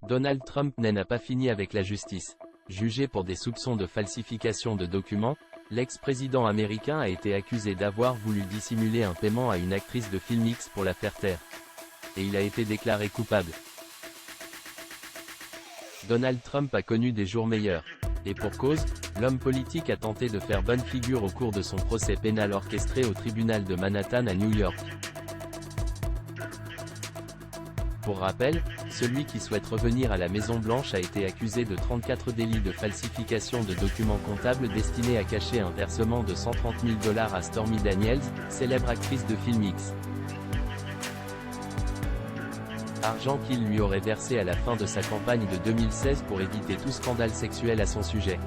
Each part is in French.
Donald Trump n'a pas fini avec la justice. Jugé pour des soupçons de falsification de documents, l'ex-président américain a été accusé d'avoir voulu dissimuler un paiement à une actrice de film X pour la faire taire. Et il a été déclaré coupable. Donald Trump a connu des jours meilleurs. Et pour cause, l'homme politique a tenté de faire bonne figure au cours de son procès pénal orchestré au tribunal de Manhattan à New York. Pour rappel, celui qui souhaite revenir à la Maison-Blanche a été accusé de 34 délits de falsification de documents comptables destinés à cacher un versement de $130 000 à Stormy Daniels, célèbre actrice de film X. Argent qu'il lui aurait versé à la fin de sa campagne de 2016 pour éviter tout scandale sexuel à son sujet.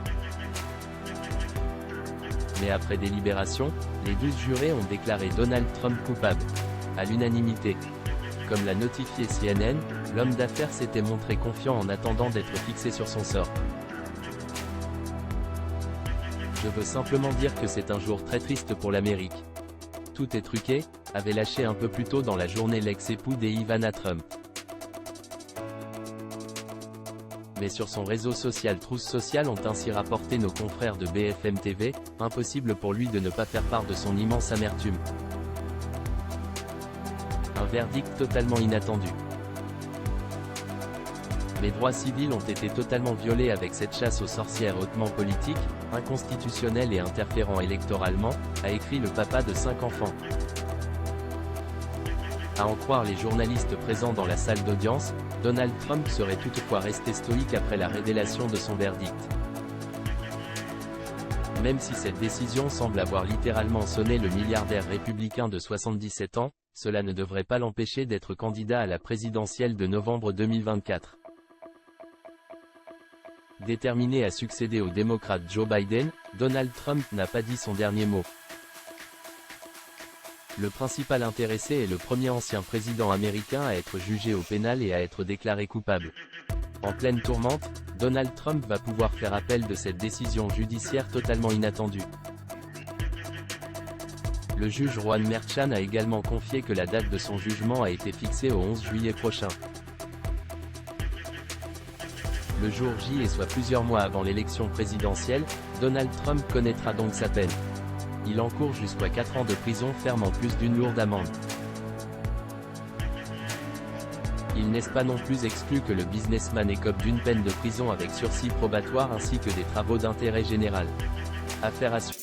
Mais après délibération, les 12 jurés ont déclaré Donald Trump coupable. À l'unanimité. Comme l'a notifié CNN, l'homme d'affaires s'était montré confiant en attendant d'être fixé sur son sort. Je veux simplement dire que c'est un jour très triste pour l'Amérique. Tout est truqué, avait lâché un peu plus tôt dans la journée l'ex-époux d'Ivana Trump. Mais sur son réseau social Truth Social ont ainsi rapporté nos confrères de BFM TV, impossible pour lui de ne pas faire part de son immense amertume. Un verdict totalement inattendu. Les droits civils ont été totalement violés avec cette chasse aux sorcières hautement politique, inconstitutionnelle et interférant électoralement, a écrit le papa de 5 enfants. À en croire les journalistes présents dans la salle d'audience, Donald Trump serait toutefois resté stoïque après la révélation de son verdict. Même si cette décision semble avoir littéralement sonné le milliardaire républicain de 77 ans, cela ne devrait pas l'empêcher d'être candidat à la présidentielle de novembre 2024. Déterminé à succéder au démocrate Joe Biden, Donald Trump n'a pas dit son dernier mot. Le principal intéressé est le premier ancien président américain à être jugé au pénal et à être déclaré coupable. En pleine tourmente, Donald Trump va pouvoir faire appel de cette décision judiciaire totalement inattendue. Le juge Juan Merchan a également confié que la date de son jugement a été fixée au 11 juillet prochain. Le jour J et soit plusieurs mois avant l'élection présidentielle, Donald Trump connaîtra donc sa peine. Il encourt jusqu'à 4 ans de prison ferme en plus d'une lourde amende. Il n'est pas non plus exclu que le businessman écope d'une peine de prison avec sursis probatoire ainsi que des travaux d'intérêt général. Affaire à suivre.